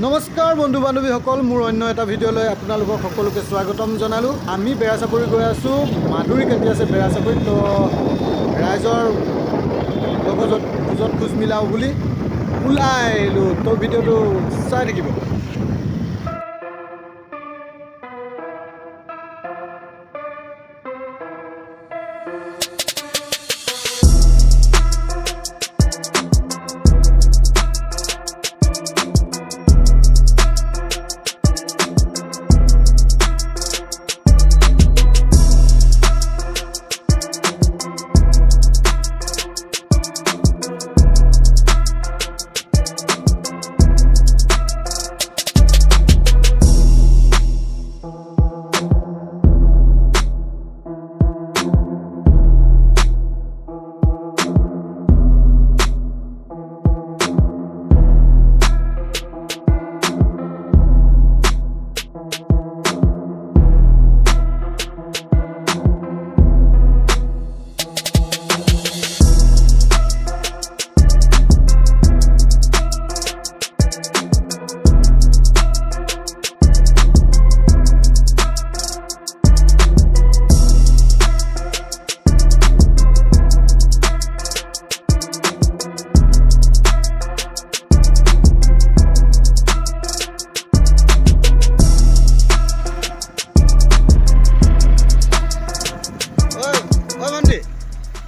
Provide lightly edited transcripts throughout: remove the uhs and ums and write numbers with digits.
নমস্কাৰ বন্ধু বান্ধৱীসকল, মোৰ অন্য এটা ভিডিঅ'লৈ আপোনালোকক সকলোকে স্বাগতম জনালোঁ। আমি বেৰাচাপৰি গৈ আছোঁ, মাধুৰী কাটি আছে বেৰাচাপৰিত। তো ৰাইজৰ লগত খোজত খোজ মিলাওঁ বুলি ওলাই আহিলোঁ। তো ভিডিঅ'টো চাই থাকিব।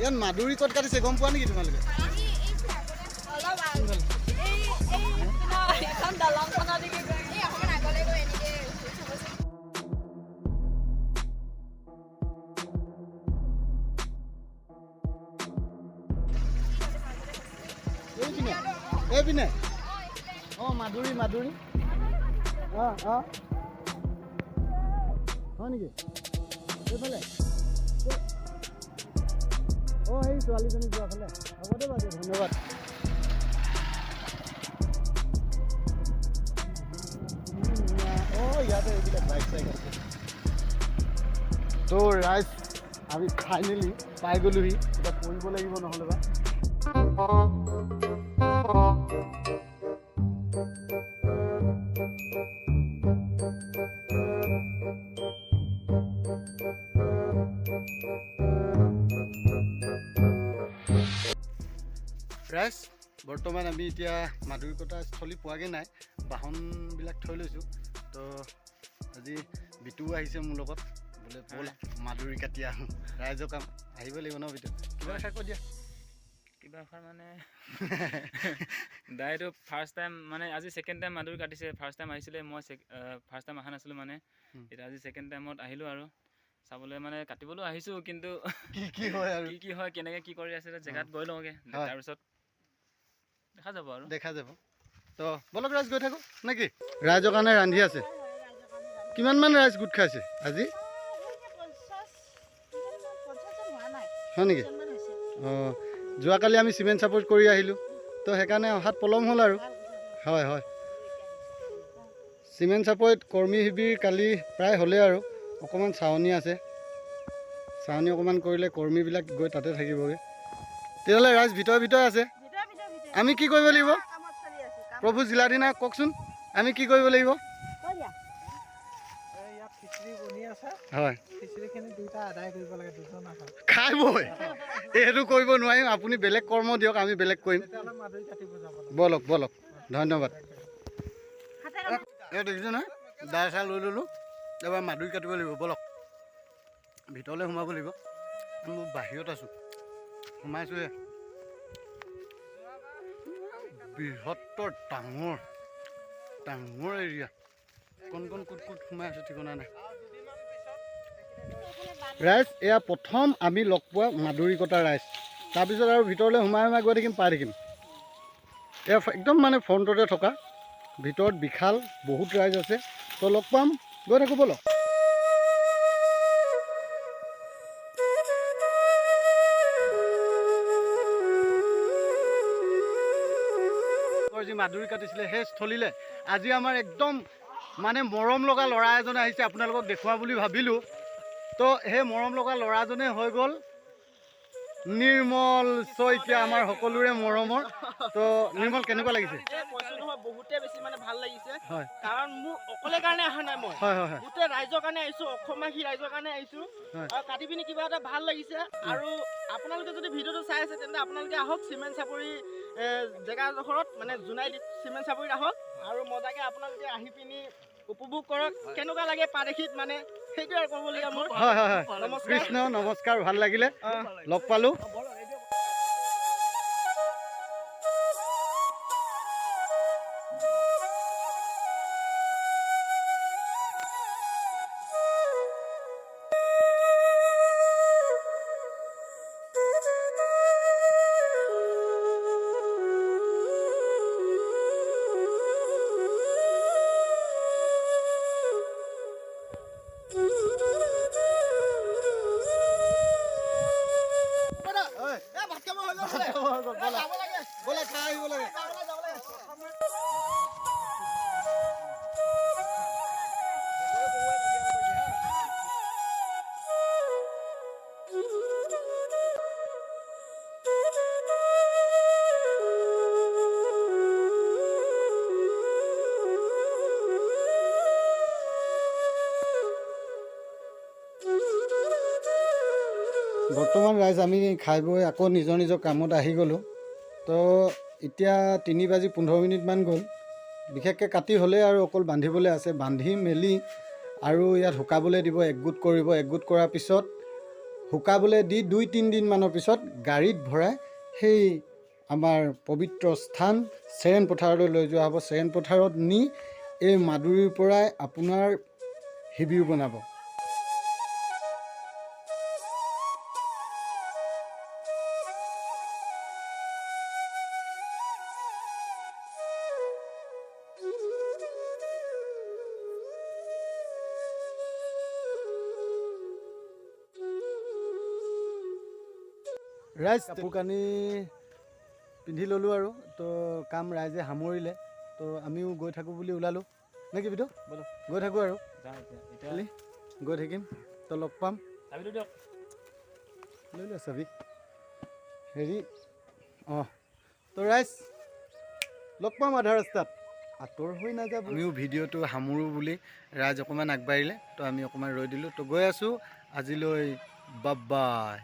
ইয়াত মাধুৰী ক'ত কাটিছে গম পোৱা নেকি তোমালোকে? এইপিনে অঁ মাধুৰী অঁ হয় নেকি? এইফালে অঁ সেই ছোৱালীজনী যোৱা ফালে। হ'ব দে বাৰু, ধন্যবাদ। অঁ ইয়াতে এইবিলাক বাইক চাইক আছে। তো ৰাইজ আমি ফাইনেলি পাই গ'লোহি। এতিয়া পঢ়িব লাগিব নহ'লে বা। ৰাইজ বৰ্তমান আমি এতিয়া মাধুৰী কটা স্থলী পোৱাগৈ নাই, বাহনবিলাক থৈ লৈছোঁ। তো আজি বিটু আহিছে মোৰ লগত, বোলে ব'ল মাধুৰী কাটি আহোঁ। ৰাইজৰ কাম আহিব লাগিব ন বিটু? কিবা এষাৰ কৈ দিয়া। কিবা এষাৰ মানে দাইটো ফাৰ্ষ্ট টাইম মানে আজি ছেকেণ্ড টাইম মাধুৰী কাটিছে। ফাৰ্ষ্ট টাইম আহিছিলে, মই ফাৰ্ষ্ট টাইম অহা নাছিলোঁ মানে। এতিয়া আজি ছেকেণ্ড টাইমত আহিলোঁ আৰু চাবলৈ, মানে কাটিবলৈ আহিছোঁ। কিন্তু কি হয় কেনেকৈ কি কৰি আছে জেগাত গৈ লওঁগৈ, তাৰপিছত দেখা যাব। তো বলক ৰাইজ গৈ থাকোঁ নেকি? ৰাইজৰ কাৰণে ৰান্ধি আছে। কিমানমান ৰাইজ গোট খাইছে আজি? হয় নেকি? অঁ যোৱাকালি আমি চিমেণ্ট ছাপোৰ্ট কৰি আহিলোঁ, তো সেইকাৰণে অহাত পলম হ'ল আৰু। হয় চিমেণ্ট ছাপোৰ্ট কৰ্মী শিবিৰ কালি প্ৰায় হ'লেই আৰু অকণমান চাৱনি আছে। চাৱনি অকণমান কৰিলে কৰ্মীবিলাক গৈ তাতে থাকিবগৈ। তেতিয়াহ'লে ৰাইজ ভিতৰে আছে। আমি কি কৰিব লাগিব? প্ৰভু জিলাধিনায়ক কওকচোন, আমি কি কৰিব লাগিব? হয় খাই বৈ এইটো কৰিব নোৱাৰিম। আপুনি বেলেগ কৰ্ম দিয়ক, আমি বেলেগ কৰিম। বলক ধন্যবাদ। এই দেখিছে নহয়, দাই চাই লৈ ল'লোঁ। এবাৰ মাধুৰী কাটিব লাগিব। বলক ভিতৰলৈ সোমাব লাগিব। মই বাহিৰত আছোঁ, সোমাইছোঁহে। বৃহত্তৰ ডাঙৰ এৰিয়া, কোন কুট সোমাই আছে ঠিকনা নাই। ৰাইজ এয়া প্ৰথম আমি লগ পোৱা মাধুৰী কটা ৰাইজ। তাৰপিছত আৰু ভিতৰলৈ সোমাই গৈ থাকিম, পাই থাকিম। এয়া একদম মানে ফ্ৰণ্টতে থকা, ভিতৰত বিশাল বহুত ৰাইজ আছে। তো লগ পাম, গৈ থাকোঁ বলক। যি মাধুৰী কাটিছিলে সেই স্থলীলৈ আজি আমাৰ একদম মানে মৰম লগা ল'ৰা এজনে আহিছে। আপোনালোকক দেখুওৱা বুলি ভাবিলোঁ। তো সেই মৰম লগা ল'ৰাজনে হৈ গ'ল নিৰ্মল শইকীয়া আমাৰ সকলোৰে মৰমৰ। তো নিৰ্মল কেনেকুৱা লাগিছে? কৈছো নহয় বহুতে বেছি মানে ভাল লাগিছে হয় কাৰণ মোৰ অকলে কাৰণে অহা নাই মই হয় হয় হয় গোটেই ৰাইজৰ কাৰণে আহিছো অসমবাসী ৰাইজৰ কাৰণে আহিছো হয়। আৰু কাটি পিনি কিবা এটা ভাল লাগিছে আৰু আপোনালোকে যদি ভিডিঅ'টো চাই আছে তেন্তে আপোনালোকে আহক চিমেণ্ট চাপৰি জেগাডোখৰত মানে জোনাইত চিমেণ্ট চাপৰিত আহক আৰু মজাকে আপোনালোকে আহি পিনি উপভোগ কৰক কেনেকুৱা লাগে পাদেশীত মানে সেইটোৱে আৰু ক'বলগীয়া মোৰ হয় হয় হয় নমস্কাৰ কৃষ্ণ নমস্কাৰ ভাল লাগিলে লগ পালোঁ। ব'লা খাই আহিব লাগে। বৰ্তমান ৰাইজ আমি খাই বৈ আকৌ নিজৰ নিজৰ কামত আহি গ'লোঁ। তো এতিয়া 3:15 গ'ল। বিশেষকৈ কাটি হ'লে আৰু অকল বান্ধিবলৈ আছে, বান্ধি মেলি আৰু ইয়াত শুকাবলৈ দিব, একগোট কৰিব। একগোট কৰাৰ পিছত শুকাবলৈ দি 2-3 দিনমানৰ পিছত গাড়ীত ভৰাই সেই আমাৰ পবিত্ৰ স্থান চেৰেন পথাৰলৈ লৈ যোৱা হ'ব। চেৰেন পথাৰত নি এই মাদুৰীৰ পৰাই আপোনাৰ শিবিৰ বনাব। ৰাইজ কাপোৰ কানি পিন্ধি ল'লোঁ আৰু তো কাম ৰাইজে সামৰিলে। তো আমিও গৈ থাকোঁ বুলি ওলালোঁ নে কি বিতু? ব'লো গৈ থাকোঁ আৰু খালি গৈ থাকিম। তো লগ পাম। লৈ লোৱা চাবি হেৰি অঁ। তো ৰাইজ লগ পাম আধা ৰাস্তাত, আঁতৰ হৈ নাযাব। আমিও ভিডিঅ'টো সামৰোঁ বুলি ৰাইজ অকণমান আগবাঢ়িলে, তো আমি অকণমান ৰৈ দিলোঁ। তো গৈ আছোঁ আজিলৈ, বাই বাই।